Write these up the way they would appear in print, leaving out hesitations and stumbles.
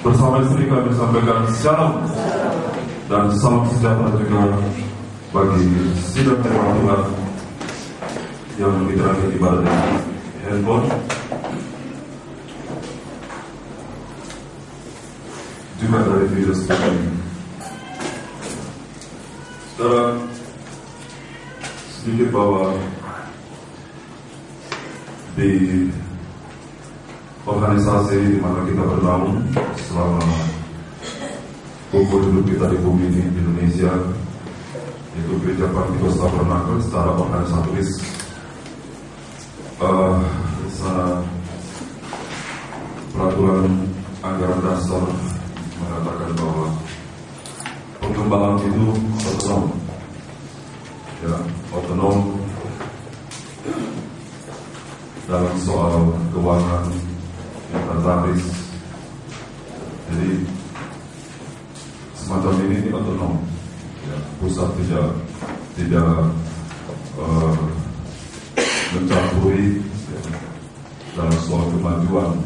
Bersama istri kami sampaikan shalom dan salam sejahtera juga bagi sidang firman Tuhan yang mengikuti ibadah di handphone, juga dari video streaming. Saudara, sedikit bahwa di organisasi di mana kita bernaung selama umur hidup kita di bumi ini, di Indonesia, yaitu Gereja Pantikos Tabernakel secara organisatoris, sana peraturan anggaran dasar mengatakan bahwa pengembangan itu otonom, ya, otonom dalam soal keuangan, inventaris. Jadi semacam ini otonom, ya, pusat tidak mencampuri, ya, dalam soal kemajuan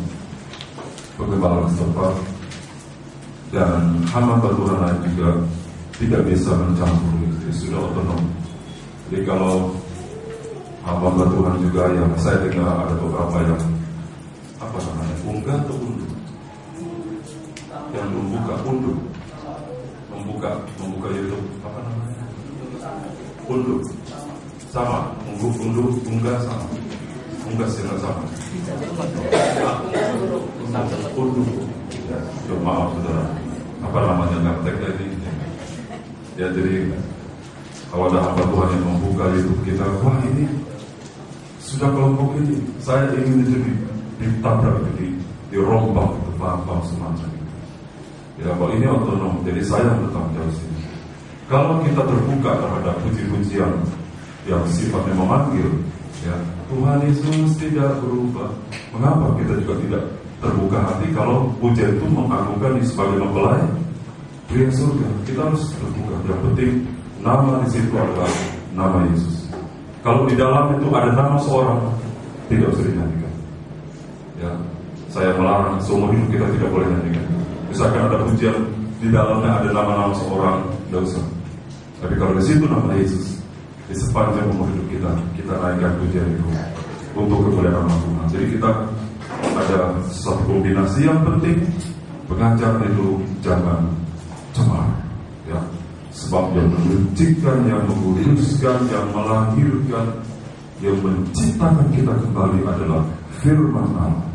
pengembangan setempat, dan hamba peraturan lain juga tidak bisa mencampuri. Jadi sudah otonom. Jadi kalau hamba peraturan juga yang saya dengar ada beberapa yang unggah atau unduh, yang membuka YouTube, apa namanya, unduh sama, unggah sama, unggah sila sama, unduh, ya, maaf saudara, apa namanya ngertek tadi, ya. Jadi kalau ada hamba Tuhan yang membuka YouTube kita, wah ini sudah kelompok ini, saya ingin ditabrak, dirombak, paham semacam itu. Ya, kalau ini otonom, jadi saya bertanggung jawab sini. Kalau kita terbuka terhadap puji-pujian yang sifatnya memanggil, ya, Tuhan Yesus tidak berubah. Mengapa kita juga tidak terbuka hati kalau pujian itu mengagungkan sebagai mempelai pria surga? Kita harus terbuka. Yang penting nama di situ adalah nama Yesus. Kalau di dalam itu ada nama seorang, tidak usah dinyanyikan. Ya, saya melarang seumur hidup kita tidak boleh nyanyikan. Misalkan ada pujian di dalamnya ada nama-nama seorang, tidak usah. Tapi kalau di situ nama Yesus, di sepanjang umur hidup kita naikkan pujian itu untuk kemuliaan nama Tuhan. Jadi kita ada satu kombinasi yang penting. Pengajar itu jangan cemar, ya, sebab yang menyucikan, yang menguduskan, yang melahirkan, yang menciptakan kita kembali adalah firman Allah.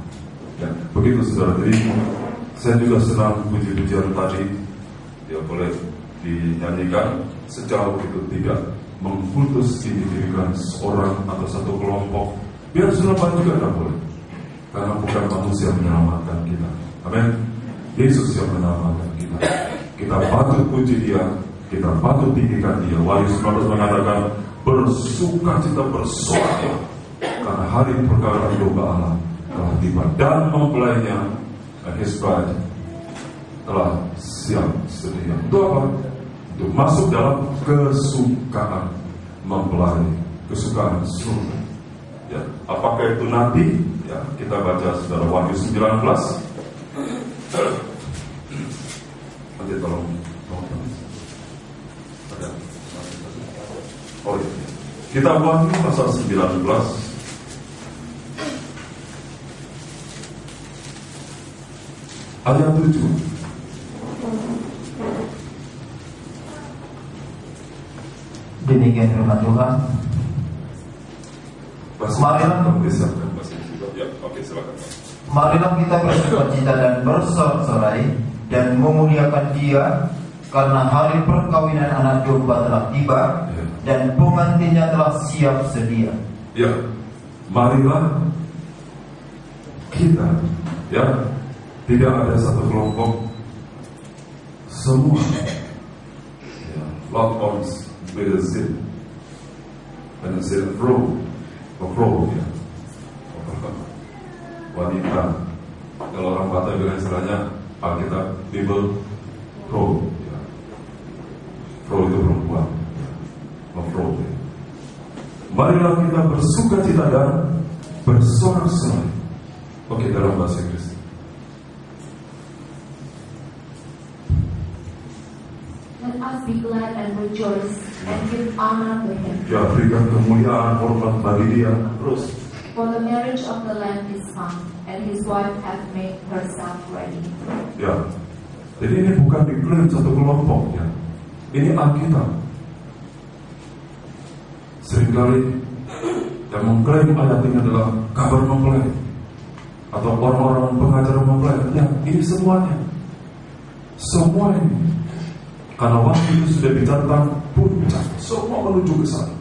Ya, begitu saudara. Jadi saya juga senang puji-pujian tadi, ya, boleh dinyanyikan sejauh itu tidak mengputus individukan seorang atau satu kelompok. Biar selamat juga tidak boleh, karena bukan manusia yang menyelamatkan kita. Amin. Yesus yang menyelamatkan kita. Kita patut puji Dia, kita patut tinggikan Dia. Wahyu 19 mengatakan bersukacita bersorak karena hari perkawunan domba Allah telah tiba dan mempelainya, dan His bride telah siap sedia. Untuk apa? Untuk masuk dalam kesukaan mempelai, kesukaan surga. Ya, apakah itu nanti? Ya, kita baca saudara Wahyu 19. Nanti tolong. Oh iya. Kita Wahyu pasal 19 ayat 7. Demikian firman Tuhan. Marilah kita bersukacita dan bersorak-sorai dan memuliakan Dia, karena hari perkawinan anak domba telah tiba, dan pengantinnya telah siap sedia. Ya, marilah kita, ya, tidak ada satu kelompok, semua, ya, lot ons bezin, dan zin pro, ya, wanita. Kalau orang Batak bilang istilahnya Alkitab Bible pro, ya. Pro itu perempuan, pro. Ya. Marilah kita bersukacita dan bersorak-sorai. Oke, dalam bahasa Inggris. be glad and rejoice and give honor to him. Ya, berikan kemuliaan, hormat bagi dia. Terus. For the marriage of the Lamb is come, and his wife hath made herself ready. Ya, jadi ini bukan diklaim satu kelompok ya. Ini Alkitab. Seringkali yang mengklaim ayat ini adalah kabar mempelai atau orang-orang pengajar mempelai. Ya, ini semuanya. Semua ini. Karena waktu itu sudah dicatat puncak, semua menuju ke sana.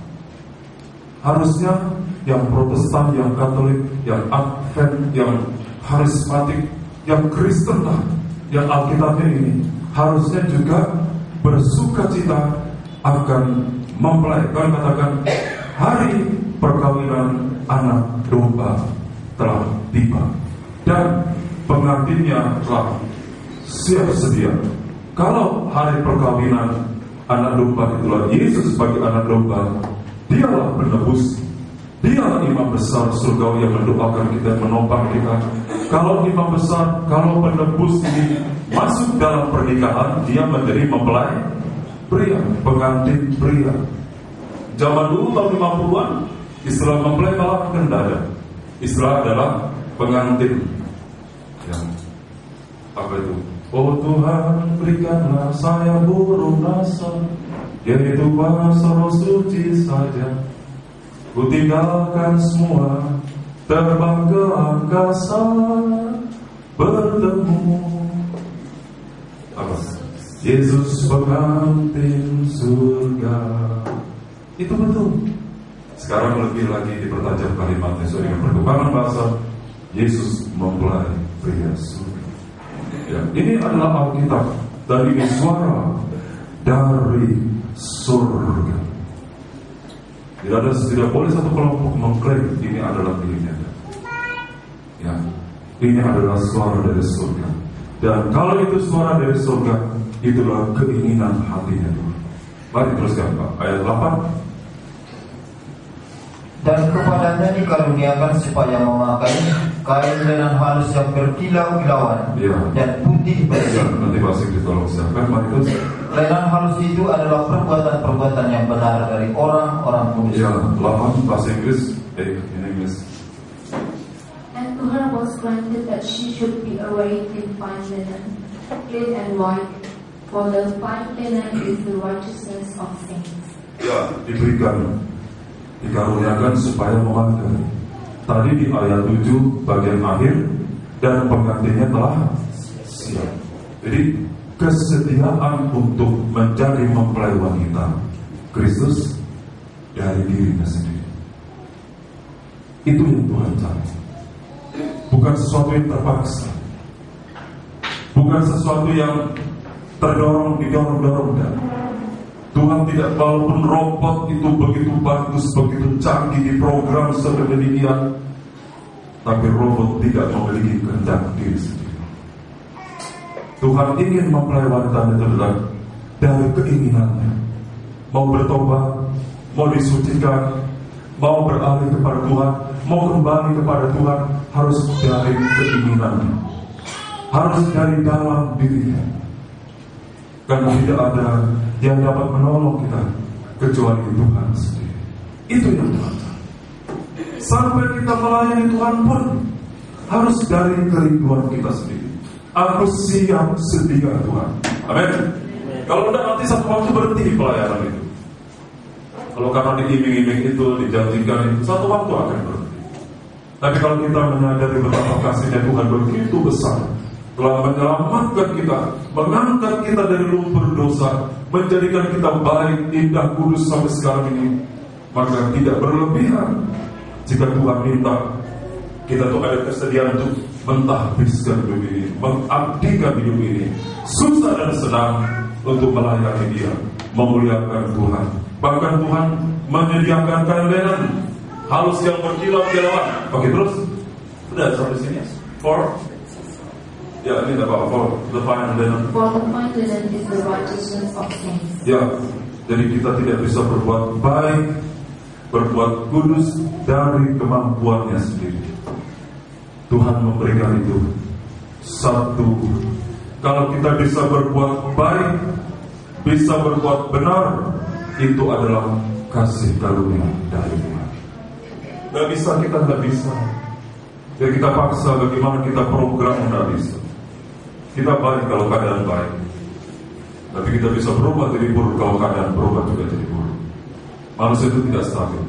Harusnya yang Protestan, yang Katolik, yang Advent, yang Harismatik, yang Kristen lah, yang Alkitabnya ini harusnya juga bersukacita akan mempelai. Kan katakan hari perkawinan anak domba telah tiba dan pengantinnya telah siap sedia. Kalau hari perkawinan anak domba itulah Yesus sebagai anak domba, dialah penebus, dialah imam besar surgawi yang mendoakan kita, menopang kita. Kalau imam besar, kalau penebus ini masuk dalam pernikahan, dia menjadi mempelai pria, pengantin pria. Zaman dulu tahun 50-an, istilah mempelai malah tidak ada. Istilah adalah pengantin. Ya. Apa itu? Oh Tuhan, berikanlah saya burung rasa, yaitu bahasa roh suci saja. Ku tinggalkan semua, terbang ke angkasa, bertemu apa? Yesus pengantin surga. Itu betul. Sekarang lebih lagi dipertajam kalimatnya dengan perkembangan bahasa. Yesus mempelai pria surga. Ya, ini adalah Alkitab dan ini suara dari surga. Tidak boleh satu kelompok mengklaim ini adalah dirinya. Ya, ini adalah suara dari surga. Dan kalau itu suara dari surga, itulah keinginan hatinya. Mari teruskan Pak, ayat 8. Dan kepadanya dikaruniakan supaya memakai kain lenan halus yang berkilau-kilauan dan putih bersih. Nanti bahasa Inggris tolong siapkan. Mari terus. Lenan halus itu adalah perbuatan-perbuatan yang benar dari orang-orang kudus. Ya, 8 bahasa Inggris. In English. And to her was granted that she should be arrayed in fine linen, clean and white, for the fine linen is the righteousness of saints. Ya, dikaruniakan supaya memakai. Tadi di ayat 7 bagian akhir, dan pengantinnya telah siap. Jadi kesediaan untuk menjadi mempelai wanita Kristus dari dirinya sendiri. Itu yang Tuhan cari. Bukan sesuatu yang terpaksa, bukan sesuatu yang didorong. Tuhan tidak, walaupun robot itu begitu bagus, begitu canggih di program sedemikian, tapi robot tidak memiliki kehendak diri sendiri. Tuhan ingin mempelai wanita itu adalah dari keinginannya, mau bertobat, mau disucikan, mau beralih kepada Tuhan, mau kembali kepada Tuhan, harus dari keinginannya, harus dari dalam dirinya. Karena tidak ada yang dapat menolong kita kecuali Tuhan sendiri. Itu yang Tuhan cari. Sampai kita melayani Tuhan pun harus dari kerinduan kita sendiri. Aku siap sedia Tuhan. Amin. Kalau tidak nanti satu waktu berhenti pelayanan itu. Kalau karena diiming-iming itu, dijanjikan itu, satu waktu akan berhenti. Tapi kalau kita menyadari betapa kasihnya Tuhan begitu besar, telah menyelamatkan kita, mengangkat kita dari lumpur dosa, menjadikan kita baik, indah, kudus sampai sekarang ini, maka tidak berlebihan jika Tuhan minta kita tuh ada kesediaan untuk mentahbiskan hidup ini, mengabdikan hidup ini, susah dan senang untuk melayani Dia, memuliakan Tuhan. Bahkan Tuhan menyediakan kain lenan halus yang berkilau-kilauan. Oke, terus sudah sampai sini. Ya, ini apa? For the fine linen. For the fine linen is the righteousness of saints. Ya, jadi kita tidak bisa berbuat baik, berbuat kudus dari kemampuannya sendiri. Tuhan memberikan itu satu. Kalau kita bisa berbuat baik bisa berbuat benar, itu adalah kasih karunia dari Tuhan. Gak bisa, kita gak bisa. Ya kita paksa bagaimana kita program, gak bisa. Kita baik kalau keadaan baik, tapi kita bisa berubah jadi buruk kalau keadaan berubah juga jadi buruk. Manusia itu tidak stabil.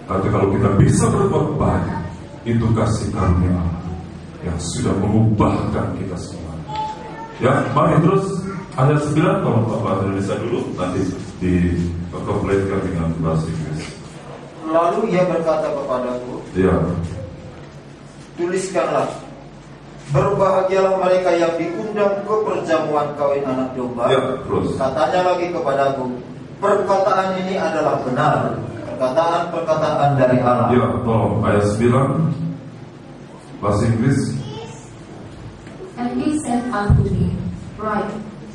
Tapi kalau kita bisa berbuat baik, itu kasih karunia yang sudah mengubahkan kita semua. Ya, mari terus ayat 9, kalau Bapak Indonesia dulu, nanti dikompletkan dengan bahasa Inggris. Lalu ia berkata kepadaku, Ya, tuliskanlah, berbahagialah mereka yang diundang ke perjamuan kawin anak domba. Ya, terus. Katanya lagi kepadaku, perkataan ini adalah benar, perkataan-perkataan dari Allah. Ya, tolong ayat 9 bahasa Inggris. And he said unto me, Write,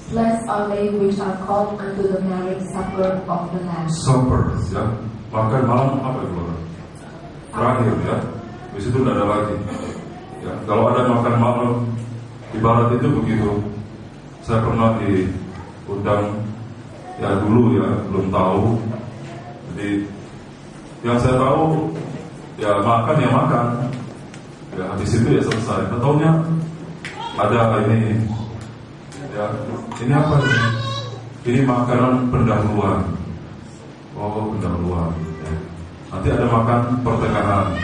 blessed are they which are called unto the marriage supper of the Lamb. Supper, ya, makan malam apa itu? Terakhir ya, di situ tidak ada lagi. Ya, kalau ada makan malam di barat itu begitu. Saya pernah diundang, ya dulu ya, belum tahu. Jadi yang saya tahu ya makan ya makan. Ya habis itu ya selesai. Ketaunya ada ini, ya ini apa ini? Ini makanan pendahuluan. Oh, pendahuluan. Ya. Nanti ada makan pertengahan,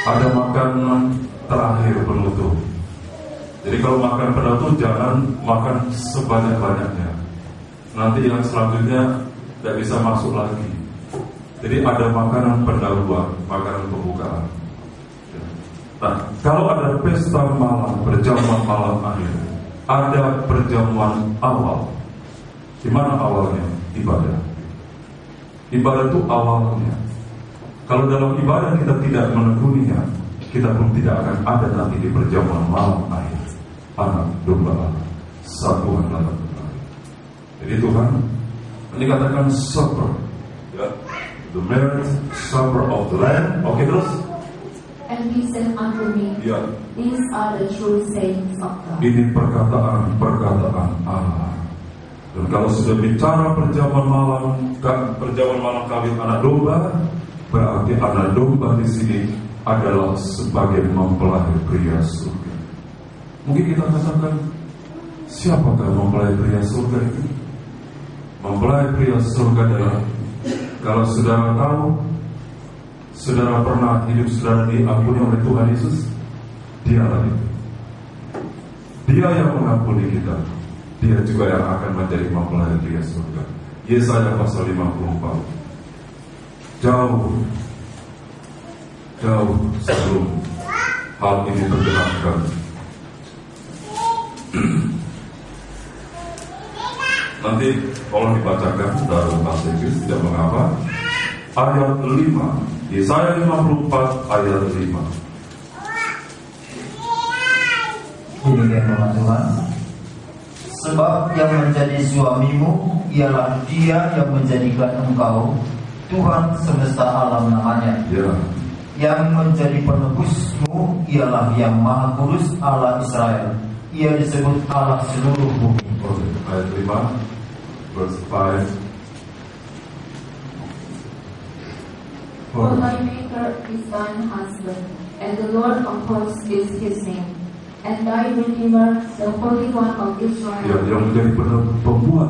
ada makanan terakhir penutup. Jadi kalau makan penutup jangan makan sebanyak-banyaknya. Nanti yang selanjutnya tidak bisa masuk lagi. Jadi ada makanan pendahuluan, makanan pembukaan. Nah, kalau ada pesta malam, perjamuan malam akhir, ada perjamuan awal. Di mana awalnya? Ibadah. Ibadah itu awalnya. Kalau dalam ibadah kita tidak menekuninya, kita pun tidak akan ada nanti di perjamuan malam akhir. Anak domba Allah, satuan dalam Tuhan. Jadi Tuhan ini katakan supper, ya, the marriage supper of the Lamb. Oke, terus. And he said unto me, Ya. These are the true sayings of God. Ini perkataan Allah. Dan kalau sudah bicara perjamuan malam kawin anak domba, berarti anak domba di sini adalah sebagai mempelai pria surga. Mungkin kita katakan, siapakah mempelai pria surga itu? Mempelai pria surga adalah, kalau saudara tahu, saudara pernah hidup saudara diampuni oleh Tuhan Yesus, dialah itu. Dia yang mengampuni kita, dia juga yang akan menjadi mempelai pria surga. Yesaya pasal 54. Jauh sebelum hal ini tergenapkan, nanti tolong dibacakan dalam bahasa Inggris, tidak mengapa. Ayat 5, Yesaya 54 ayat 5. Demikian firman Tuhan. Sebab yang menjadi suamimu ialah Dia yang menjadikan engkau, Tuhan semesta alam namanya. Ya. Yang menjadi penebusmu ialah Yang Maha Kudus, Allah Israel. Ia disebut Allah seluruh bumi. Ayat 5, verse 5. For thy Maker is thine husband, and the Lord of hosts is his name, and thy Redeemer, the Holy One of Israel. Ya, yang menjadi pembuat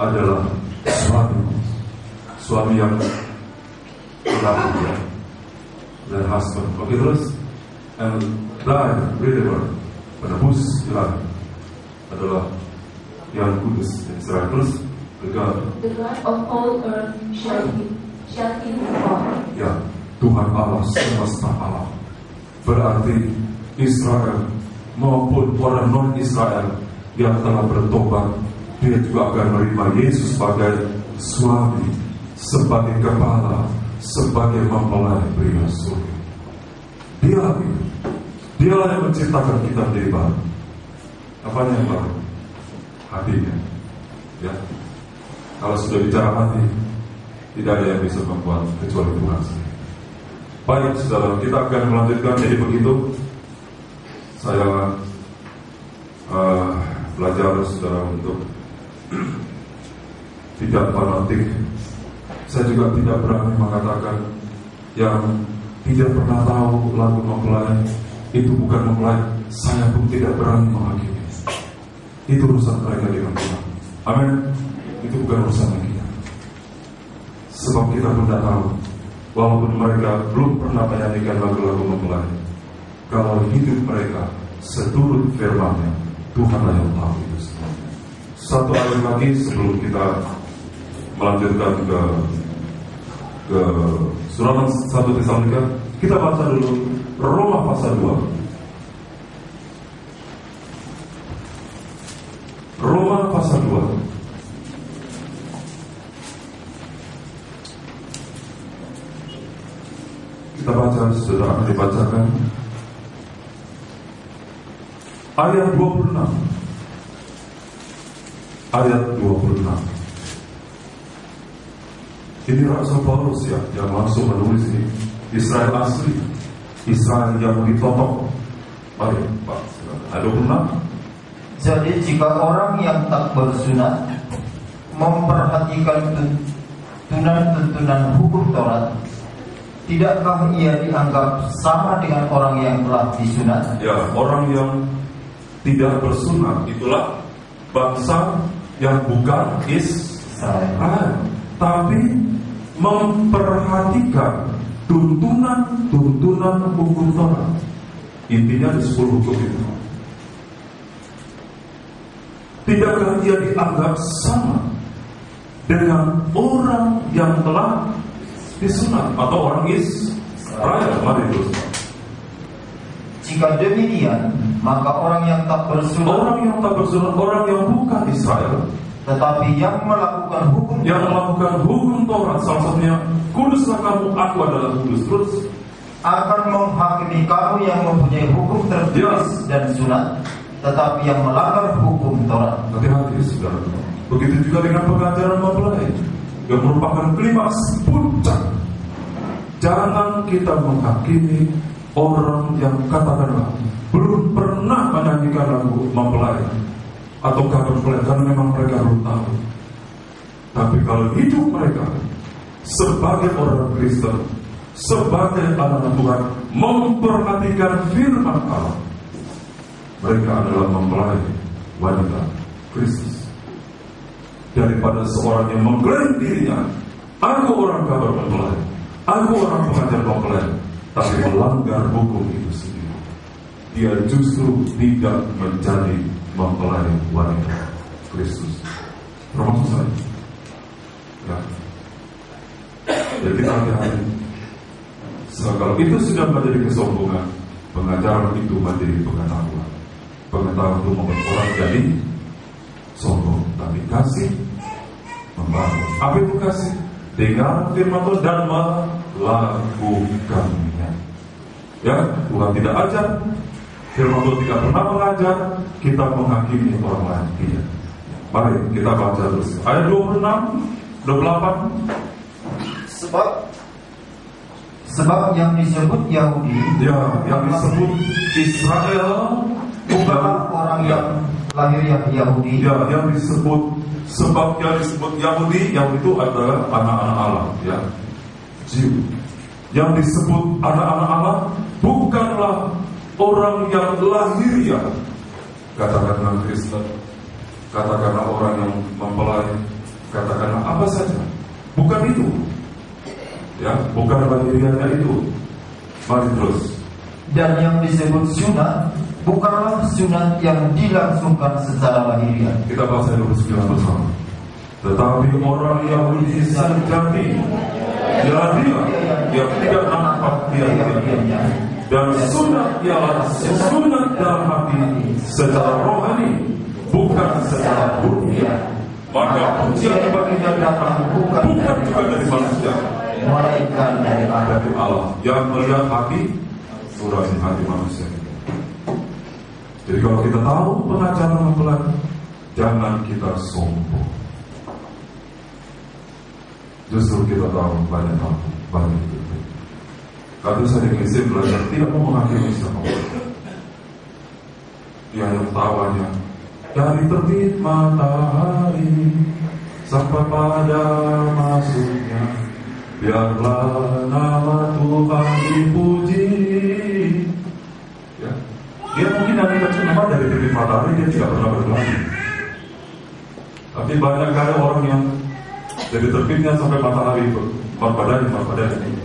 adalah suami yang benar, ya, dan husband. Oke, terus, and thy Redeemer, penebus Israel, adalah yang kudus Israel. Terus, the God of all earth shall he called. Ya, Tuhan Allah semesta alam. Berarti Israel maupun orang non-Israel yang telah bertobat, dia juga akan menerima Yesus sebagai suami, sebagai kepala, sebagai mempelai pria surga. Dialah yang menciptakan kita menjadi baru. Apanya yang baru? Hatinya. Ya. Kalau sudah bicara hati, tidak ada yang bisa membuat kecuali Tuhan sendiri. Baik, saudara, kita akan melanjutkan. Jadi begitu saya belajar saudara untuk tidak fanatik. Saya juga tidak berani mengatakan yang tidak pernah tahu lagu mempelai itu bukan mempelai. Saya pun tidak berani menghakimi. Itu urusan mereka dengan Tuhan. Amin. Itu bukan urusan kita. Sebab kita pun tidak tahu, walaupun mereka belum pernah menyanyikan lagu-lagu mempelai, kalau hidup mereka seturut firman-Nya, Tuhanlah yang tahu itu semua. Satu ayat lagi sebelum kita melanjutkan ke surat 1 Tesalonika, kita baca dulu Roma pasal 2. Roma pasal 2. Kita baca, sudah akan dibacakan ayat 26. Ayat 26. Ini Rasul Paulus ya, yang langsung menulis ini. Israel asli, Israel yang ditotok. Mari Pak, ayat 26. Jadi jika orang yang tak bersunat memperhatikan tuntunan hukum Taurat, tidakkah ia dianggap sama dengan orang yang telah disunat? Ya, orang yang tidak bersunat itulah bangsa yang bukan Israel, tapi memperhatikan tuntunan hukum Taurat. Intinya di 10 hukum itu. Tidakkah dia dianggap sama dengan orang yang telah disunat atau orang Israel? Mari terus. Jika demikian, maka orang yang tak bersunat, orang yang bukan Israel, tetapi yang melakukan hukum Taurat, salah satunya kuduslah kamu, aku adalah kudus, terus akan menghakimi kamu yang mempunyai hukum tertulis dan sunat, tetapi yang melanggar hukum Taurat. Hati-hati saudara. Begitu juga dengan pengajaran mempelai yang merupakan klimaks puncak. Jangan kita menghakimi orang yang katakanlah belum pernah menyanyikan lagu mempelai atau kabar mempelai karena memang mereka belum tahu. Tapi kalau hidup mereka sebagai orang Kristen, sebagai anak Tuhan, memperhatikan firman Allah, mereka adalah mempelai wanita Kristus. Daripada seorang yang mengklaim dirinya, aku orang kabar mempelai, aku orang pengajar mempelai, tapi melanggar hukum itu sendiri, dia justru tidak menjadi mempelai wanita Kristus. Termasuk saya. Ya. Jadi kita hati-hati. Kalau itu sudah menjadi kesombongan, pengajaran itu menjadi pengetahuan. Pengetahuan itu membuat orang jadi sombong, tapi kasih membangun. Apa itu kasih? Dengar firman Tuhan dan melakukannya. Ya, Tuhan tidak ajar, firman Tuhan tidak pernah mengajar, kita menghakimi orang lain. Tidak. Mari kita baca terus. Ayat 26, 28. Sebab yang disebut Yahudi, ya, yang disebut Israel bukanlah orang yang lahiriah Yahudi. Ya, yang disebut, sebab yang disebut Yahudi, yang itu adalah anak-anak Allah, ya, Jew. Yang disebut anak-anak Allah bukanlah orang yang lahiriah, katakanlah Kristen, katakanlah orang yang mempelai, katakanlah apa saja, bukan itu. Ya, bukan lahiriahnya itu. Mari terus. Dan yang disebut sunat bukanlah sunat yang dilangsungkan secara lahiriah. Kita baca dulu 9 bersama. Tetapi orang Yahudi sejati, ya dia yang tidak nampak dia, dan sunat ialah sunat dalam hati secara rohani, bukan secara dunia. Maka pujian baginya datang bukan juga dari manusia, melainkan dari Allah yang melihat hati, nurani hati manusia. Jadi kalau kita tahu pengajaran mempelai, jangan kita sombong. Justru kita tahu banyak hal, banyak itu. Kalau saya di Indonesia belajar tidak mau menghakimi siapa. Dia yang tahu hanya dari terbit matahari sampai pada masuknya, biarlah nama Tuhan dipuji. Ya. Dia mungkin dari kecil memang dari terbit matahari dia tidak pernah berkelahi. Tapi banyak kali orang yang dari terbitnya sampai matahari itu berbadan ini.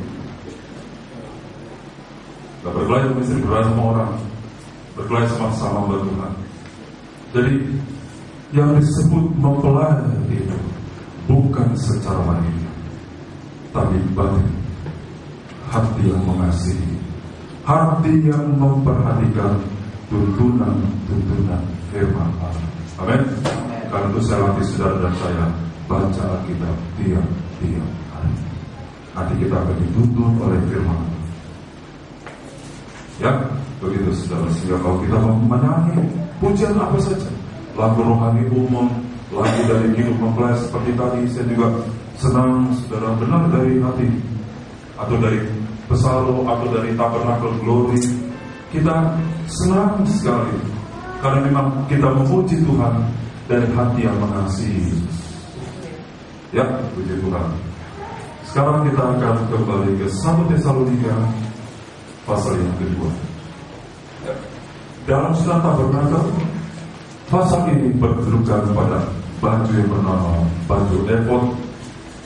Gak berkelahi sama istri, berkelahi sama orang, berkelahi sama Tuhan. Jadi yang disebut mempelai itu bukan secara lahir, tapi batin, hati yang mengasihi, hati yang memperhatikan tuntunan firman Allah. Amin. Karena itu saya latih saudara dan saya baca Alkitab tiap hari. Hati kita akan dituntun oleh firman Allah. Ya, begitu saudara. Sehingga kalau kita mau menyanyi pujian apa saja, lagu rohani umum, lagu dari hidup mempelai seperti tadi, saya juga senang saudara benar dari hati, atau dari Pesalo, atau dari Tabernacle Glory, kita senang sekali karena memang kita memuji Tuhan dari hati yang mengasihi. Ya, puji Tuhan. Sekarang kita akan kembali ke 1 Tesalonika pasal yang kedua. Dalam surat Tabernakel, pasal ini berkedudukan pada baju yang bernama baju efod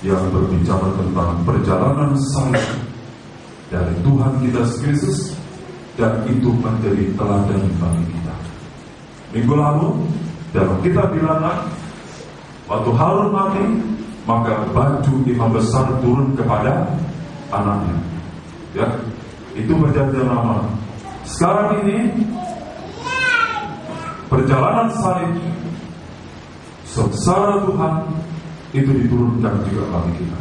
yang berbicara tentang perjalanan salib dari Tuhan kita Yesus Kristus, dan itu menjadi teladan bagi kita. Minggu lalu dalam kitab Bilangan, waktu Harun mati, maka baju imam besar turun kepada anaknya. Ya, itu berjadilah nama. Sekarang ini perjalanan salib sengsara Tuhan itu diturunkan juga bagi kita.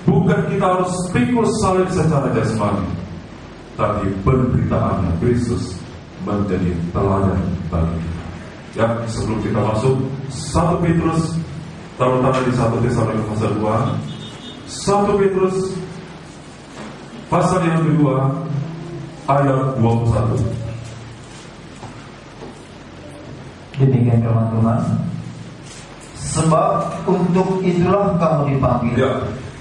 Bukan kita harus pikul salib secara jasmani, tapi penderitaannya Kristus menjadi teladan bagi kita. Ya, sebelum kita masuk 1 Petrus, taruh tangan di 1 Tesalonika pasal 2, 1 Petrus pasal yang kedua ayat 21. Demikian firman Tuhan. Sebab untuk itulah kamu dipanggil, ya,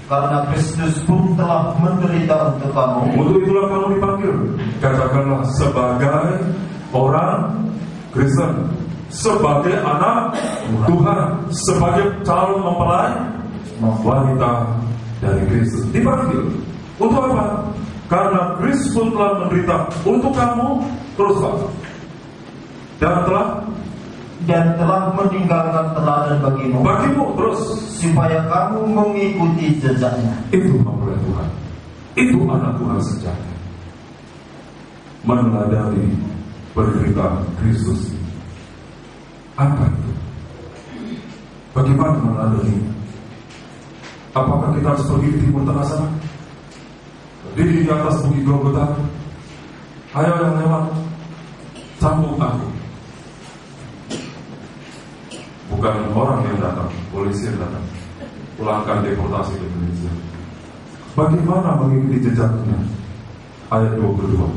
karena Kristus pun telah menderita untuk kamu. Untuk itulah kamu dipanggil. Katakanlah, sebagai orang Kristen, sebagai anak Tuhan, sebagai calon mempelai wanita dari Kristus, dipanggil. Untuk apa? Karena Kristus pun telah menderita untuk kamu. Terus Pak, dan telah meninggalkan teladan bagimu, terus supaya kamu mengikuti jejaknya. Itu mempelai Tuhan, itu anak Tuhan sejati, meneladani penderitaan Kristus. Apa itu? Bagaimana meneladani? Apakah kita harus pergi ke timur tengah sana, berdiri di atas bukit Golgota? Ayo yang lewat, sambung aku. Bukan orang yang datang, polisi yang datang, pulangkan deportasi ke Indonesia. Bagaimana mengikuti jejaknya? Ayat 22.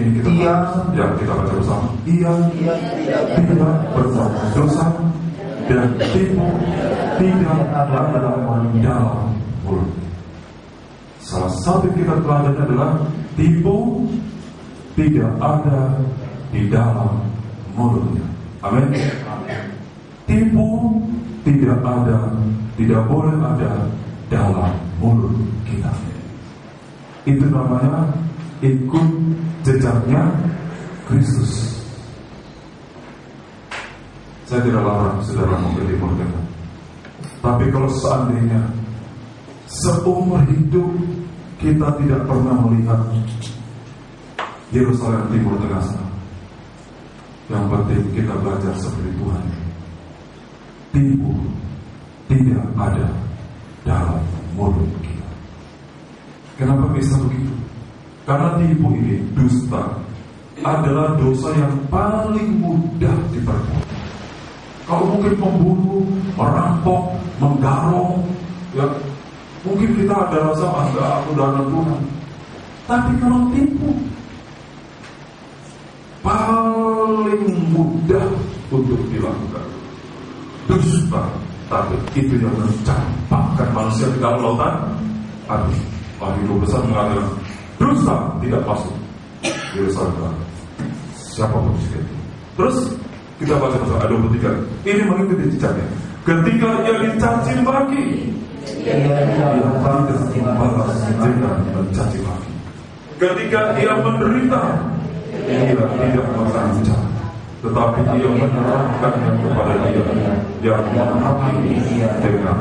Ini kita baca bersama. Ia tidak berbuat dosa dan tipu tidak ada dalam mulut. Salah satu kita teladan adalah tipu tidak ada di dalam mulutnya. Amin. Tipu tidak ada, tidak boleh ada dalam mulut kita. Itu namanya ikut jejaknya Kristus. Saya tidak larang saudara menjadi merdeka, tapi kalau seandainya seumur hidup kita tidak pernah melihat Yerusalem Timur Tengah sana, yang penting kita belajar seperti Tuhan. Tipu tidak ada dalam mulut kita. Kenapa bisa begitu? Karena tipu ini, dusta, adalah dosa yang paling mudah diperbuat. Kalau mungkin membunuh, merampok, menggarong, ya mungkin kita ada rasa aku dana Tuhan. Tapi kalau tipu, paling mudah mudah untuk dilakukan. Dusta, tapi itu yang mencampakkan manusia di dalam lautan api. Wahyu 2 besar mengatakan dusta tidak masuk di surga. Siapa manusia itu? Terus kita baca pasal 23. Ini mengikuti jejaknya. Ketika ia dicaci maki, ia mencaci maki. Ketika ia menderita, ia tidak mengancam, tetapi ia menyerahkannya kepada dia yang menghakimi dengan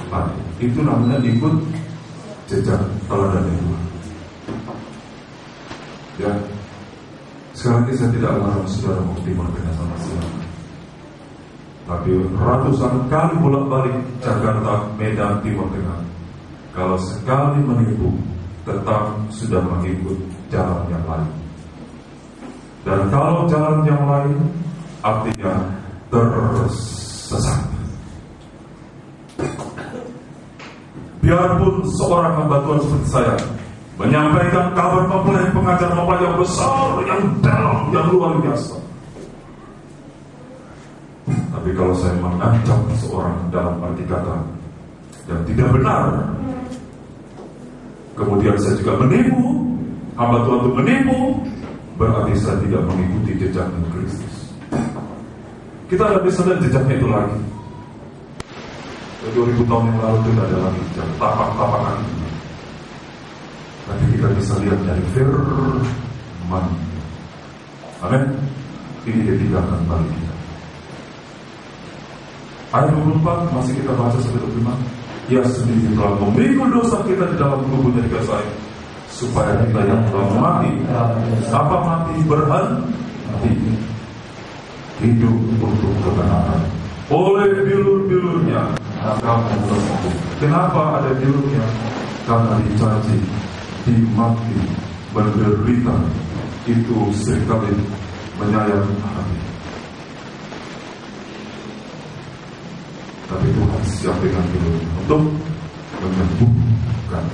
adil. Itu namanya ikut jejak teladan itu. Ya, sekali lagi saya tidak melarang saudara mau timur tengah sama siapa. Tapi ratusan kali bolak-balik Jakarta, Medan, Timur Tengah, kalau sekali menipu, tetap sudah mengikut jalan yang lain. Dan kalau jalan yang lain, artinya tersesat. Biarpun seorang hamba Tuhan seperti saya menyampaikan kabar mempelai, pengajar mempelai yang besar, yang dalam, yang luar biasa, tapi kalau saya mengancam seorang dalam arti kata yang tidak benar, kemudian saya juga menipu, hamba Tuhan itu menipu, berarti saya tidak mengikuti jejaknya Kristus. Kita tidak bisa lihat jejaknya itu lagi. 2000 tahun yang lalu itu tidak ada lagi jejak tapak-tapakan itu. Tapi kita bisa lihat dari firman. Amin. Ini ditinggalkan bagi kita. Ayat 24 masih kita baca sampai 25. Ia sendiri telah memikul dosa kita di dalam tubuhnya dikasih, supaya kita yang telah mati, apa mati berhenti, hidup untuk kebenaran. Oleh bilur-bilurnya kamu sembuh. Kenapa ada bilurnya? Karena dicaci, dimaki, menderita, itu seringkali menyayat hati. Tapi Tuhan siap dengan bilur untuk menyembuhkan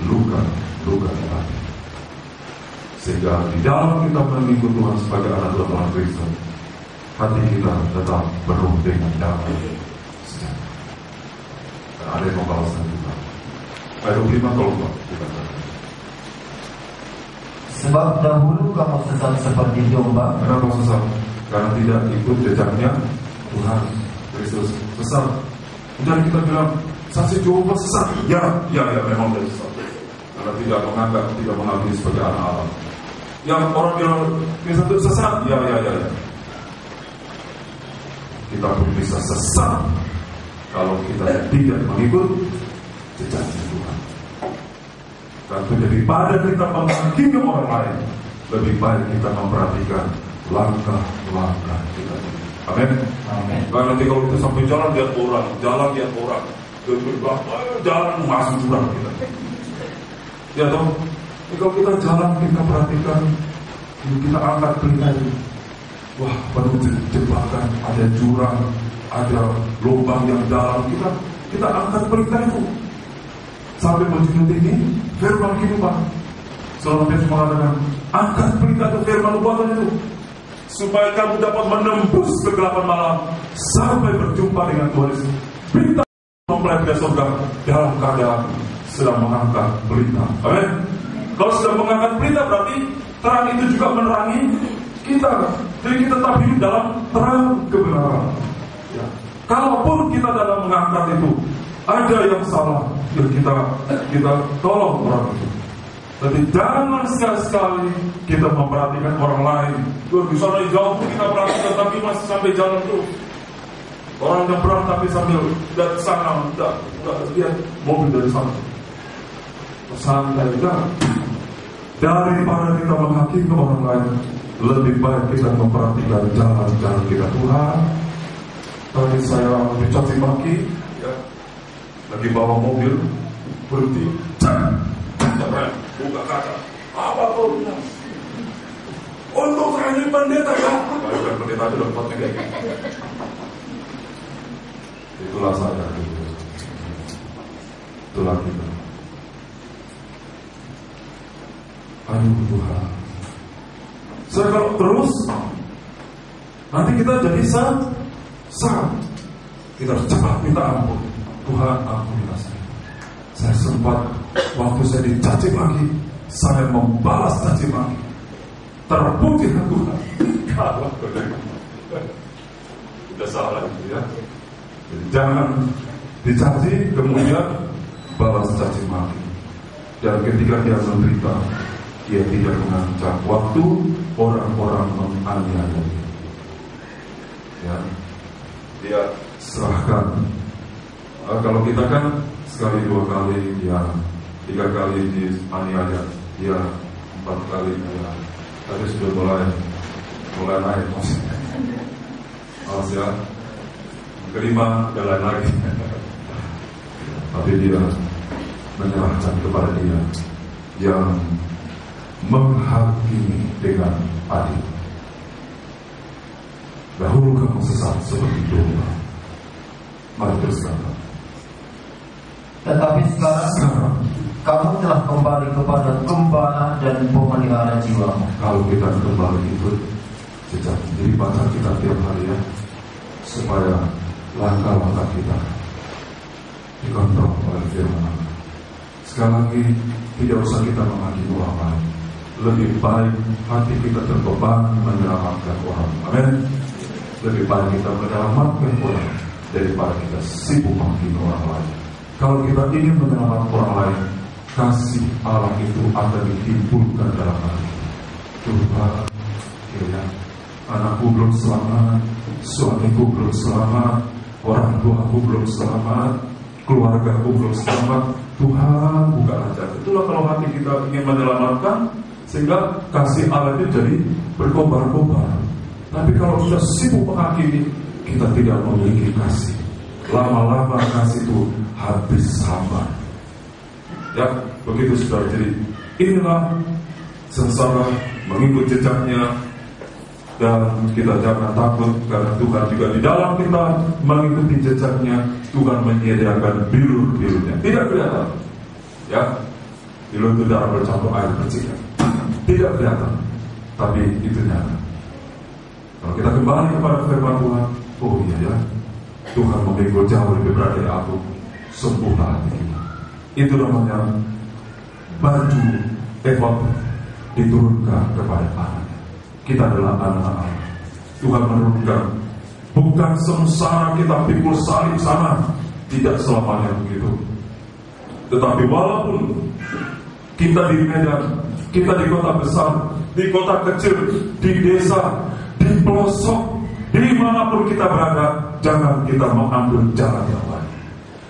luka-luka hati. Sehingga di dalam kita mengikut Tuhan sebagai anak Tuhan Kristus, hati kita tetap penuh dengan damai sejahtera. Dan ada yang membalaskan kita. Ayat 25 kalau kita baca. Sebab dahulu kamu sesat seperti domba. Kenapa sesat? Karena tidak ikut jejaknya Tuhan Kristus. Sesat. Dan kita bilang saksi Jehovah sesat. Ya, memang dia sesat. Karena tidak menganggap, tidak mengakui sebagai anak Allah. Yang orang bilang Kristus itu sesat. Ya. Kita pun bisa sesat kalau kita tidak mengikut jejaknya Tuhan. Tentu daripada kita menghakimi orang lain, lebih baik kita memperhatikan langkah-langkah kita. Amin. Karena nanti kalau kita sampai jalan lihat orang, jalan masuk jurang kita. Ya toh, kalau kita jalan kita perhatikan, kita angkat telinga ini. Wah, penuh jebakan, ada jurang, ada lubang yang dalam. Kita angkat pelita itu sampai menjunjung tinggi firman kehidupan. Selalu Petrus mengatakan, angkat pelita itu firman nubuatan itu, supaya kamu dapat menembus kegelapan malam sampai berjumpa dengan Tuhan Yesus. Bintang mempelai di surga dalam keadaan sedang mengangkat pelita. Amin. Kalau sedang mengangkat pelita berarti terang itu juga menerangi kita. Jadi kita tetap hidup dalam terang kebenaran. Ya. Kalaupun kita dalam mengangkat itu ada yang salah, ya kita tolong orang itu. Jadi jangan sekali-sekali kita memperhatikan orang lain. Di sana jauh kita perhatikan tapi masih sampai jalan terus. Orang yang berang tapi sambil dari sana, lihat mobil dari sana. Santai juga. Daripada kita menghakimi orang lain, lebih baik kita memperhatikan jalan-jalan kita. Tuhan, tadi saya dicaci maki, ya, lagi bawa mobil, berhenti, buka kaca, apa kau bilang? Untuk saya ini pendeta ya? Bukan pendeta itu dampaknya kayak gitu. Itulah saya, itulah kita. Aduh Tuhan, saya kalau terus Nanti kita jadi salah. Kita harus cepat minta ampun. Tuhan, ampunilah saya. Saya sempat waktu saya dicaci maki, saya membalas caci maki. Terpujilah Tuhan. Kalau kita salah itu ya. Jadi jangan dicaci kemudian balas caci maki. Dan ketika dia menderita, dia tidak mengancam waktu orang-orang menganiaya dia. Ya, dia serahkan. Kalau kita kan sekali, dua kali, dia 3 kali dianiaya, dia 4 kali, dia tadi sudah mulai naik maksudnya. Awas ya, kelima jalan lagi. Tapi dia menyerahkan kepada dia yang menghakimi dengan adil. Dahulu kamu sesat seperti domba. Mari teruskan. Tetapi sekarang kamu telah kembali kepada gembala dan pemelihara jiwamu. Kalau kita kembali ikut jejak, jadi baca kita tiap hari ya, supaya langkah-langkah kita dikontrol oleh firman. Sekali lagi, tidak usah kita menghakimi orang lain. Lebih baik hati kita terbeban menyelamatkan orang. Amin. Lebih baik kita menyelamatkan orang daripada kita sibuk menghakimi orang lain. Kalau kita ingin menyelamatkan orang lain, kasih Allah itu akan ditimbulkan dalam hati. Tuhan, ya, anakku belum selamat, suamiku belum selamat, orang tuaku belum selamat, keluargaku belum selamat. Tuhan, bukalah jalan. Itulah kalau hati kita ingin menyelamatkan, sehingga kasih Allah itu jadi berkobar-kobar. Tapi kalau kita sibuk menghakimi, kita tidak memiliki kasih. Lama-lama kasih itu habis sabar. Ya, begitu sudah. Jadi inilah sengsara mengikut jejaknya. Dan kita jangan takut, karena Tuhan juga di dalam kita mengikuti jejaknya. Tuhan menyediakan bilur-bilurnya. Tidak kelihatan, ya, bilur itu darah bercampur air percikan. Tidak kelihatan, tapi itu nyata. Kalau kita kembali kepada firman Tuhan, oh iya ya, Tuhan memikul jauh lebih berat dari aku. Sembuhlah hati kita. Itu namanya baju efod diturunkan kepada anak. Kita adalah anak-anak Allah. Tuhan menurunkan. Bukan sengsara kita pikul salib sana. Tidak selamanya begitu. Tetapi walaupun kita di Medan, kita di kota besar, di kota kecil, di desa, di pelosok, dimanapun kita berada, jangan kita mengambil jalan yang lain.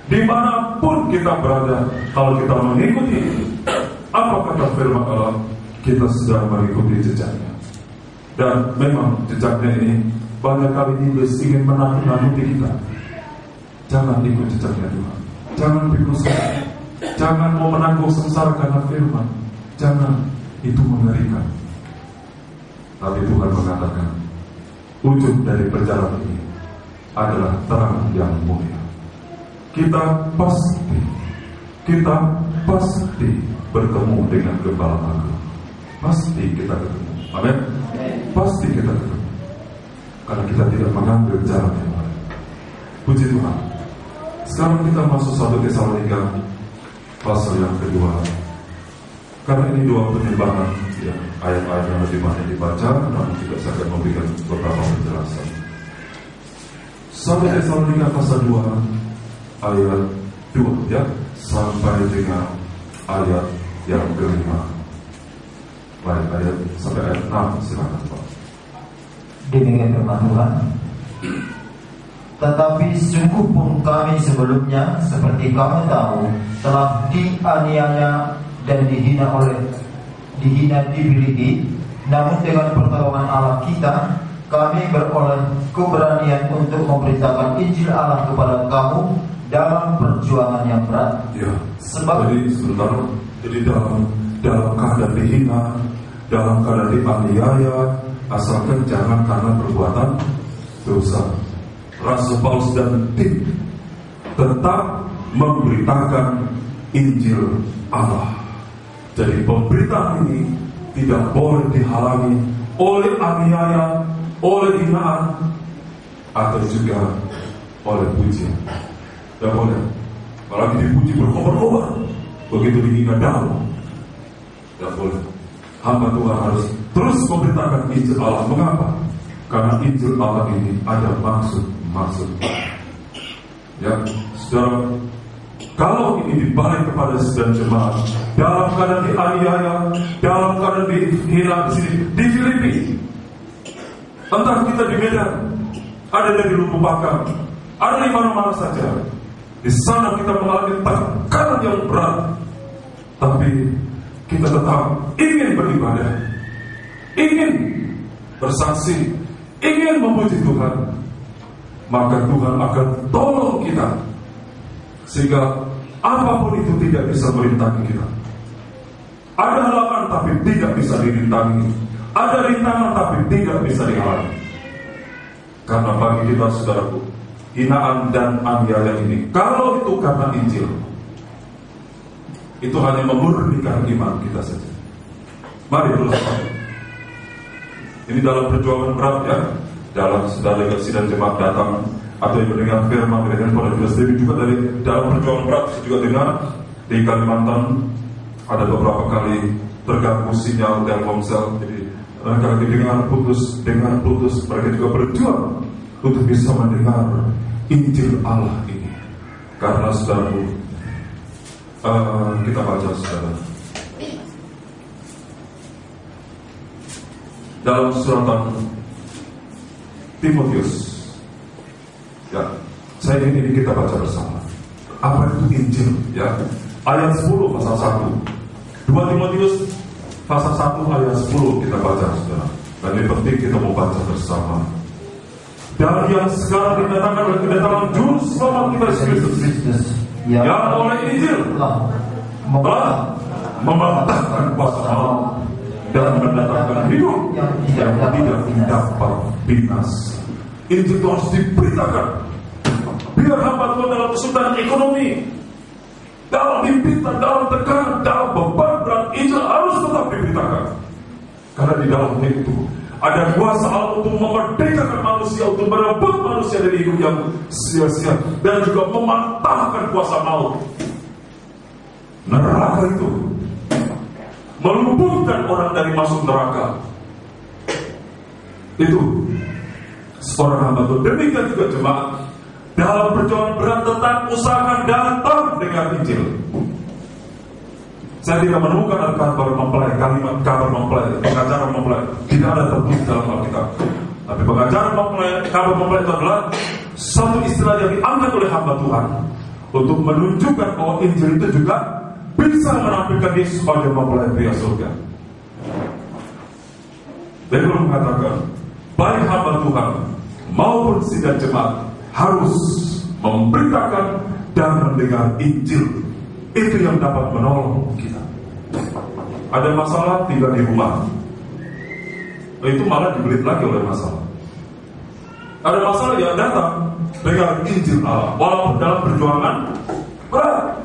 Dimanapun kita berada, kalau kita mengikuti apa kata firman Allah, kita sedang mengikuti jejaknya. Dan memang jejaknya ini banyak kali iblis ingin menakut-nakuti kita. Jangan ikut jejaknya Tuhan. Jangan pikul salib. Jangan mau menanggung sengsara karena firman. Jangan, itu mengerikan. Tapi Tuhan mengatakan, ujung dari perjalanan ini adalah terang yang mulia. Kita pasti bertemu dengan Gembala Agung. Pasti kita ketemu. Amin. Pasti kita ketemu. Karena kita tidak mengambil jalan yang lain. Puji Tuhan. Sekarang kita masuk 1 Tesalonika pasal yang kedua. Karena ini 2 penyembahan, ya, ayat-ayat yang lebih banyak dibaca, namun juga saya akan memberikan beberapa penjelasan. 1 Tesalonika pasal 2 ayat 2, ya, sampai dengan ayat yang kelima. Baik, ayat sampai ayat 6, silakan Pak. Demikian firman Tuhan. Tetapi sungguh pun kami sebelumnya, seperti kamu tahu, telah dianiaya dan dihina dibiliki. Namun dengan pertolongan Allah kita, kami beroleh keberanian untuk memberitakan Injil Allah kepada kamu dalam perjuangan yang berat. Ya, sebab jadi sebentar, jadi dalam keadaan dihina, dalam keadaan dianiaya, asalkan jangan karena perbuatan dosa. Rasul Paulus dan tim tetap memberitakan Injil Allah. Jadi pemberitaan ini tidak boleh dihalangi oleh aniaya, oleh hinaan, atau juga oleh pujian. Tidak boleh. Apalagi dipuji berkobar-kobar, begitu dihina dalam. Tidak boleh. Hamba Tuhan harus terus memberitakan Injil Allah. Mengapa? Karena Injil Allah ini ada maksud. Ya, saudara, kalau ini dibalik kepada sedang jemaat dalam keadaan dianiaya, dalam keadaan dihina di sini, di Filipi, entah kita di Medan, ada dari Lubuk Pakam, ada di mana-mana saja, di sana kita mengalami tekanan yang berat, tapi kita tetap ingin beribadah, ingin bersaksi, ingin memuji Tuhan, maka Tuhan akan tolong kita sehingga apapun itu tidak bisa merintangi kita. Ada halangan tapi tidak bisa dirintangi, ada rintangan tapi tidak bisa dihalangi. Karena bagi kita, saudaraku, hinaan dan aniaya ini, kalau itu karena Injil, itu hanya memurnikan iman kita saja. Mari terus. Ini dalam perjuangan berat ya, dalam delegasi dan jemaat datang atau yang mendengar firman dari pada jelas juga dari dalam perjuangan berat. Saya juga dengar di Kalimantan ada beberapa kali terganggu sinyal Telkomsel, jadi mereka lagi dengar putus, mereka juga berjuang untuk bisa mendengar Injil Allah ini. Karena saudaraku, kita baca saudara dalam suratan Timotius. Ya, saya ingin kita baca bersama. Apa itu Injil? Ya, ayat 10 pasal 1. 2 Timotius pasal 1 ayat 10 kita baca, saudara. Dan ini penting kita mau baca bersama. Dan yang sekarang didatangkan oleh kedatangan Juru Selamat kita Yesus Kristus, yang oleh Injil telah mematahkan kuasa maut dan mendatangkan hidup yang tidak dapat binasa. Injil itu harus diberitakan. Biar hamba Tuhan dalam kesulitan ekonomi, dalam himpitan, dalam tekanan, dalam beban berat, Injil harus tetap diberitakan. Karena di dalamnya itu ada kuasa Allah untuk memerdekakan manusia, untuk merebut manusia dari hidup yang sia-sia, dan juga mematahkan kuasa maut. Neraka itu melumpuhkan orang dari masuk neraka. Itu seorang hamba Tuhan. Demikian juga jemaat dalam perjuangan berat tetap usahakan datang dengan Injil. Saya tidak menemukan ada kabar mempelai, kalimat kabar mempelai, pengajaran mempelai, tidak ada tertulis dalam Alkitab. Tapi pengajaran mempelai, kabar mempelai itu adalah satu istilah yang diangkat oleh hamba Tuhan untuk menunjukkan bahwa Injil itu juga bisa menampilkan Yesus sebagai mempelai pria surga. Beliau mengatakan, baik hamba Tuhan maupun sidang jemaat harus memberitakan dan mendengar Injil. Itu yang dapat menolong kita. Ada masalah tinggal di rumah, itu malah dibelit lagi oleh masalah. Ada masalah yang datang dengan Injil Allah, walaupun dalam perjuangan berat.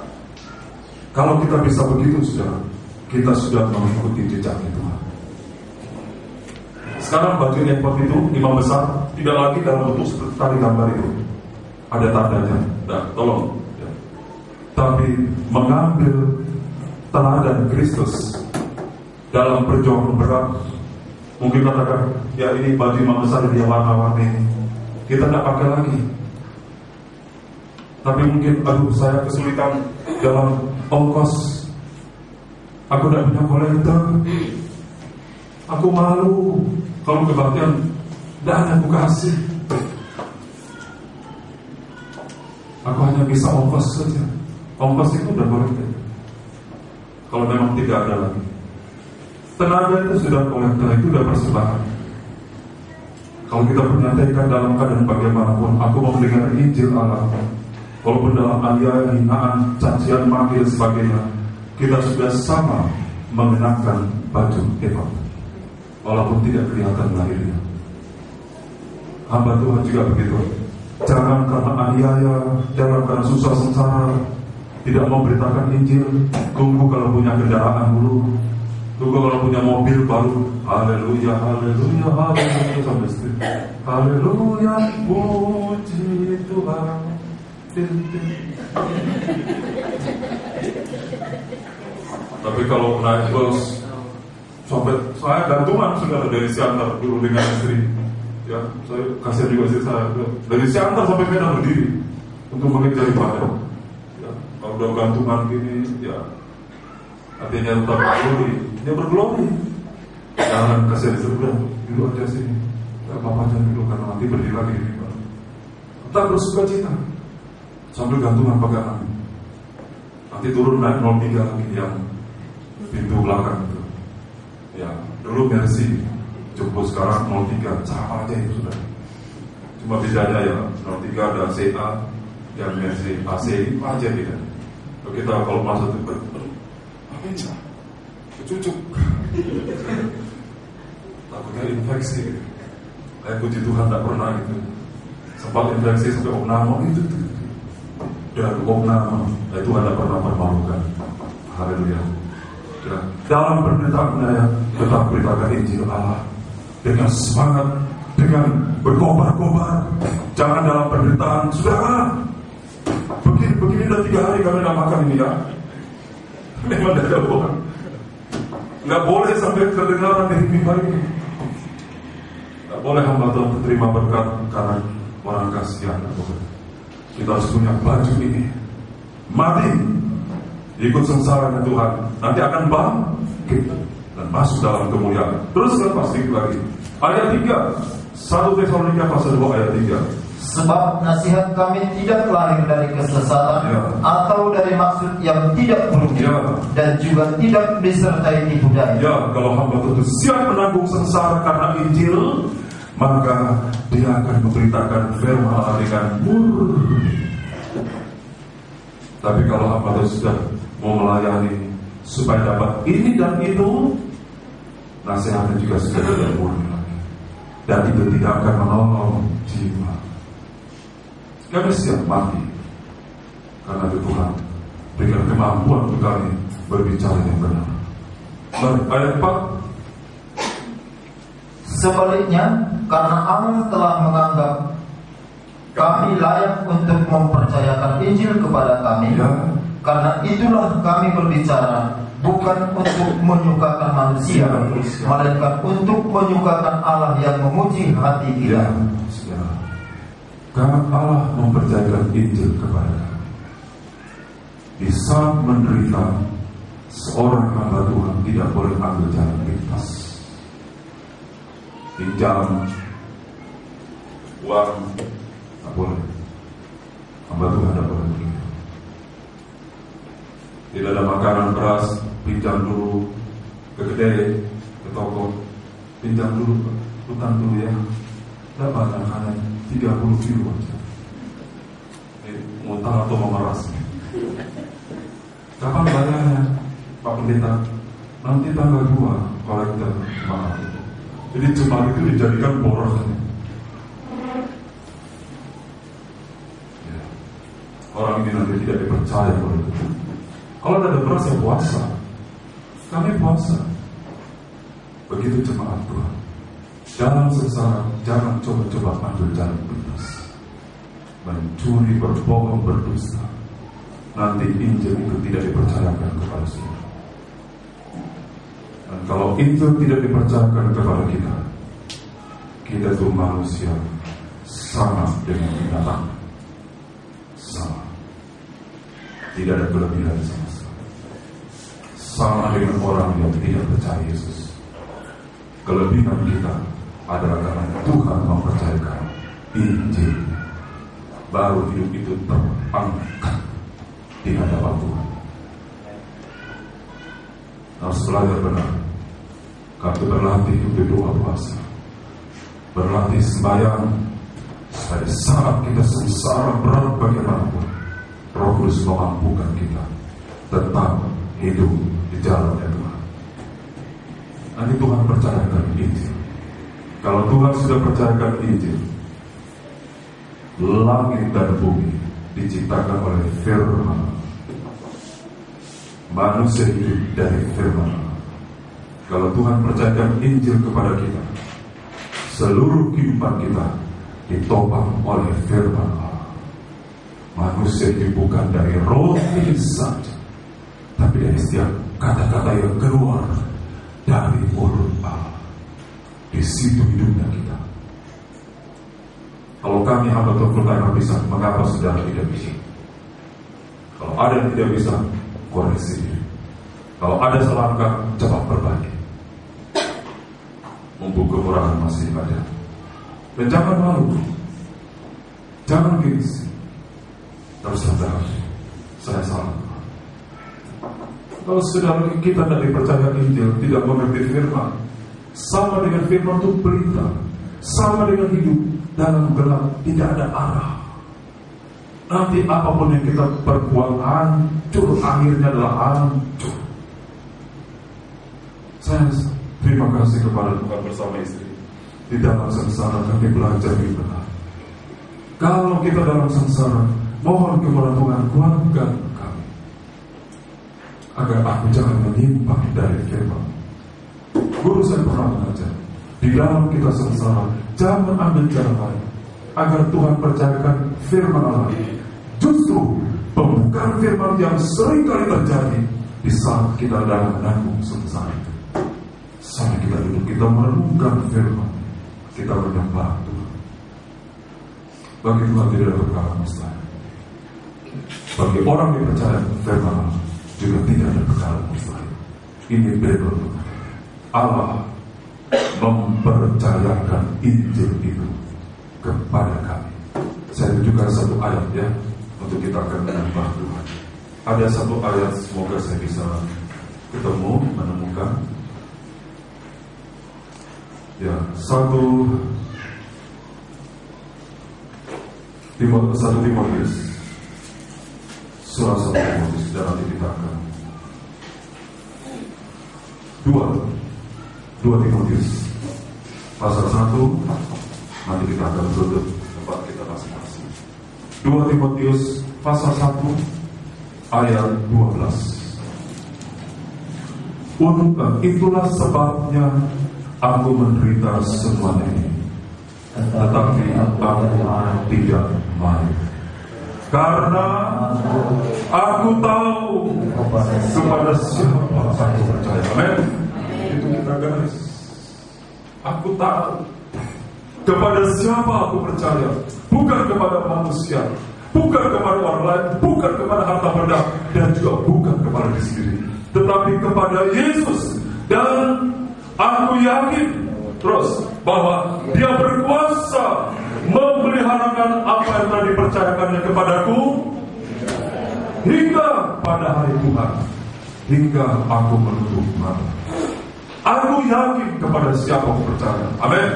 Kalau kita bisa begitu, saudara, kita sudah mengikuti jejak Tuhan. Sekarang baju ekor itu imam besar tidak lagi dalam bentuk seperti tadi gambar itu, ada tandanya. Nah, tolong. Tapi mengambil teladan Kristus dalam perjuangan berat. Mungkin katakan, ya ini baju imam besar dia warna-warni, kita tidak pakai lagi. Tapi mungkin, aduh saya kesulitan dalam ongkos, aku tidak punya kolektor, aku malu kalau kebaktian dan aku kasih, aku hanya bisa ongkos saja. Ongkos itu sudah kolektor. Kalau memang tidak ada lagi, tenaga itu sudah kolektor, itu sudah persembahan. Kalau kita menyampaikan dalam keadaan bagaimanapun, aku mau mendengar Injil Allah, walaupun dalam aniaya, hinaan, cacian, maki dan sebagainya, kita sudah sama mengenakan baju efod, walaupun tidak kelihatan lahirnya. Hamba Tuhan juga begitu. Jangan karena aniaya, jangan karena susah sengsara, tidak mau beritakan Injil, tunggu kalau punya kendaraan dulu, Lu kalau punya mobil baru, haleluya, haleluya, haleluya sampai istri. Haleluya, puji Tuhan. Tapi kalau naik bus sampai saya gantungan sudah dari Siantar dulu dengan istri. Ya, saya kasihan juga istri saya. Dari Siantar sampai Medan berdiri untuk mengejar ibadah. Ya, kalau udah gantungan gini, ya artinya tetap berglori. Dia berglori. Jangan kasihan istri, udah dulu aja sini. Ya, Bapak jangan dulu karena nanti berdiri lagi ini. Tetap bersuka cita sambil gantungan pegangan. Nanti turun naik 03 lagi yang pintu belakang itu. Ya, dulu Mercy, jemput sekarang 03, sama aja itu sudah. Cuma bedanya ya, 03 ada CA, yang Mercy AC itu aja beda. Kita kalau masuk itu apa ini? Cucuk. Takutnya infeksi. Puji Tuhan tak pernah gitu. Sempat infeksi sampai opname itu. Dan opname, itu ada pernah permalukan. Haleluya. Ya, dalam pemberitaan ya, tetap beritakan Injil Allah dengan semangat, dengan berkobar-kobar. Jangan dalam pemberitaan, saudara, begini udah 3 hari kami nggak makan ini ya. Memang tidak boleh. Nggak boleh sampai kedengaran dari mimbar ini. Nggak boleh hamba Tuhan terima berkat karena orang kasihan. Kita harus punya baju ini. Mati ikut sengsara dengan Tuhan, nanti akan bangkit dan masuk dalam kemuliaan. Terus lepas sedikit lagi ayat 3, 1 Tesalonika pasal 2 ayat 3. Sebab nasihat kami tidak lahir dari kesesatan atau dari maksud yang tidak berhenti dan juga tidak disertai tipu daya. Ya, kalau hamba tentu siap menanggung sengsara karena Injil, maka dia akan memberitakan firman Allah dengan murni. Tapi kalau hamba sudah mau melayani supaya dapat ini dan itu, nasihatnya juga sudah tidak murni lagi, dan itu tidak akan menolong jiwa. Kami siap mati karena itu Tuhan berikan kemampuan untuk kami berbicara yang benar. Mari, ayat 4. Sebaliknya, karena Allah telah menganggap kami layak untuk mempercayakan Injil kepada kami, karena itulah kami berbicara, bukan untuk menyukakan manusia, melainkan untuk menyukakan Allah yang memuji hati kita. Karena Allah mempercayakan Injil kepada kami. Di saat menderita, seorang hamba Tuhan tidak boleh ambil jalan pintas. Pinjam uang tak boleh. Hamba Tuhan tidak boleh begitu. Tidak ada makanan beras, pinjam dulu ke kedai, ke toko, pinjam dulu, utang dulu ya. Tidak banyak, hanya 30 kilo aja. Ngutang atau memeras. Kapan bayarnya, Pak Pendeta? Nanti tanggal 2 kolektor mahal. Jadi jemaat itu dijadikan boros. Ya. Orang ini nanti tidak dipercaya oleh Tuhan. Kalau ada beras ya puasa. Kami puasa. Begitu jemaat Tuhan. Dalam sengsara, jangan coba-coba ambil jalan pintas, mencuri, berbohong, berdusta. Nanti Injil itu tidak dipercayakan kepada saudara. Dan kalau Injil tidak dipercayakan kepada kita, kita itu manusia sama dengan binatang, sama, tidak ada kelebihan sama sekali. Sama dengan orang yang tidak percaya Yesus. Kelebihan kita adalah karena Tuhan mempercayakan Injil, baru hidup itu terangkat di hadapan Tuhan. Harus belajar benar. Kami berlatih untuk doa puasa, berlatih sembahyang, pada saat kita sengsara berat bagaimanapun, Roh Kudus memampukan kita tetap hidup di jalannya Tuhan. Nanti Tuhan percayakan Injil. Kalau Tuhan sudah percayakan Injil, langit dan bumi diciptakan oleh firman. Manusia hidup dari firman. Kalau Tuhan percayakan Injil kepada kita, seluruh kehidupan kita ditopang oleh firman Allah. Manusia itu bukan dari roti saja, tapi dari setiap kata-kata yang keluar dari mulut Allah. Di situ hidupnya kita. Kalau kami hamba Tuhan full-time bisa, mengapa saudara tidak bisa? Kalau ada yang tidak bisa, koreksi diri. Kalau ada salah langkah, cepat perbaiki. Mumpung kekurangan masih ada. Dan jangan malu, jangan gengsi. Terus sadar, saya salah. Kalau saudara kita tidak dipercaya Injil, tidak mengerti firman, sama dengan firman itu berita, sama dengan hidup dalam gelap, tidak ada arah. Nanti apapun yang kita perbuat hancur, akhirnya adalah hancur. Saya terima kasih kepada Tuhan bersama istri. Di dalam sengsara kami belajar di benar. Kalau kita dalam sengsara, mohon kepada Tuhan kuatkan kami, agar aku jangan menyimpang dari firman. Guru saya pernah mengajar, di dalam kita sengsara, jangan ambil jalan lain, agar Tuhan percayakan firman Allah. Justru pembukaan firman yang sering kali terjadi di saat kita dalam menanggung sengsara itu. Saat kita duduk, kita merenungkan firman, kita menyembah Tuhan. Bagi Tuhan tidak ada perkara mustahil. Bagi orang yang percaya firman Allah juga tidak ada perkara mustahil. Ini Bible. Allah mempercayakan Injil itu kepada kami. Saya tunjukkan satu ayat ya, untuk kita akan menyembah Tuhan. Ada satu ayat, semoga saya bisa ketemu, menemukan. Ya, 1 Timotius surah 1 Timotius, dan nanti kita akan 2 Timotius pasal 1, nanti kita akan tutup tempat kita masing-masing. 2 Timotius pasal 1 ayat 12. Itulah sebabnya aku menderita semuanya ini, tetapi aku tidak malu, karena aku tahu kepada siapa aku percaya. Amin. Itu kita garis. Aku tahu kepada siapa aku percaya, bukan kepada manusia, bukan kepada orang lain, bukan kepada harta benda, dan juga bukan kepada diri sendiri, tetapi kepada Yesus. Dan aku yakin terus bahwa Dia berkuasa memeliharakan apa yang telah dipercayakannya kepadaku hingga pada hari Tuhan, hingga aku menutup mata. Aku yakin kepada siapa aku percaya. Amin.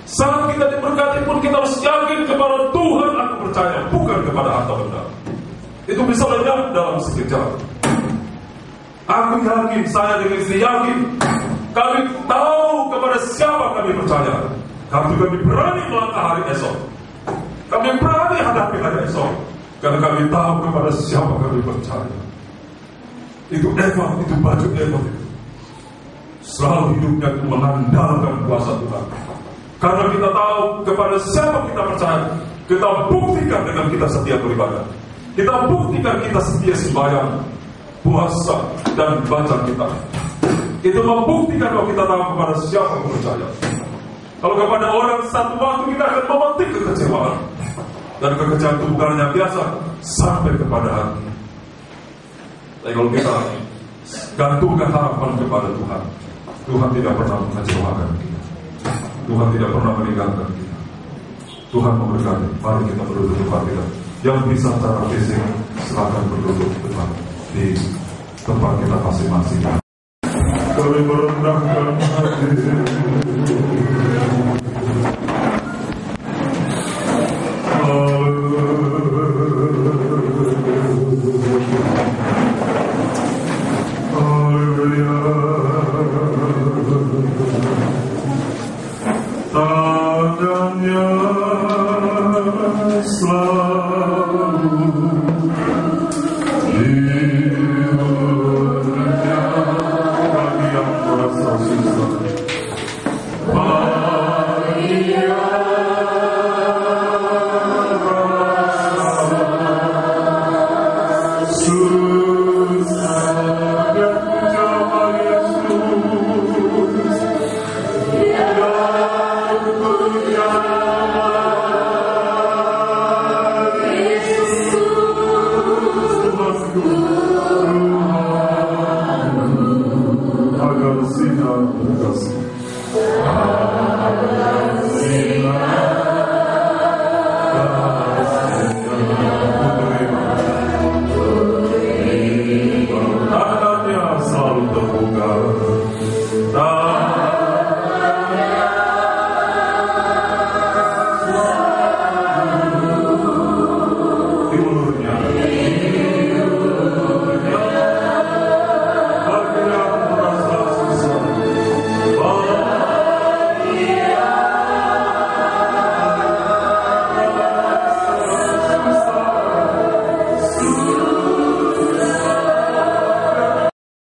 Saat kita diberkati pun kita harus yakin kepada Tuhan aku percaya, bukan kepada harta benda. Itu bisa lenyap dalam sekejap. Aku yakin, saya dengan istri yakin, kami tahu kepada siapa kami percaya. Kami juga berani melangkah hari esok. Kami berani hadapi hari esok, karena kami tahu kepada siapa kami percaya. Itu Eva, itu baju Eva itu selalu hidupnya mengandalkan kuasa Tuhan. Karena kita tahu kepada siapa kita percaya, kita buktikan dengan kita setia beribadah. Kita buktikan kita setia sembahyang, puasa, dan baca kitab. Itu membuktikan bahwa kita tahu kepada siapa kita percaya. Kalau kepada orang satu waktu kita akan memetik kekecewaan, dan kekecewaan itu bukan hanya biasa, sampai kepada hati. Tapi kalau kita gantungkan harapan kepada Tuhan, Tuhan tidak pernah mengecewakan kita. Tuhan tidak pernah meninggalkan kita. Tuhan memberkati. Mari kita berduduk tempat kita. Yang bisa secara fisik, silakan berduduk tempat di tempat kita masing-masing. Kami merendahkan hati.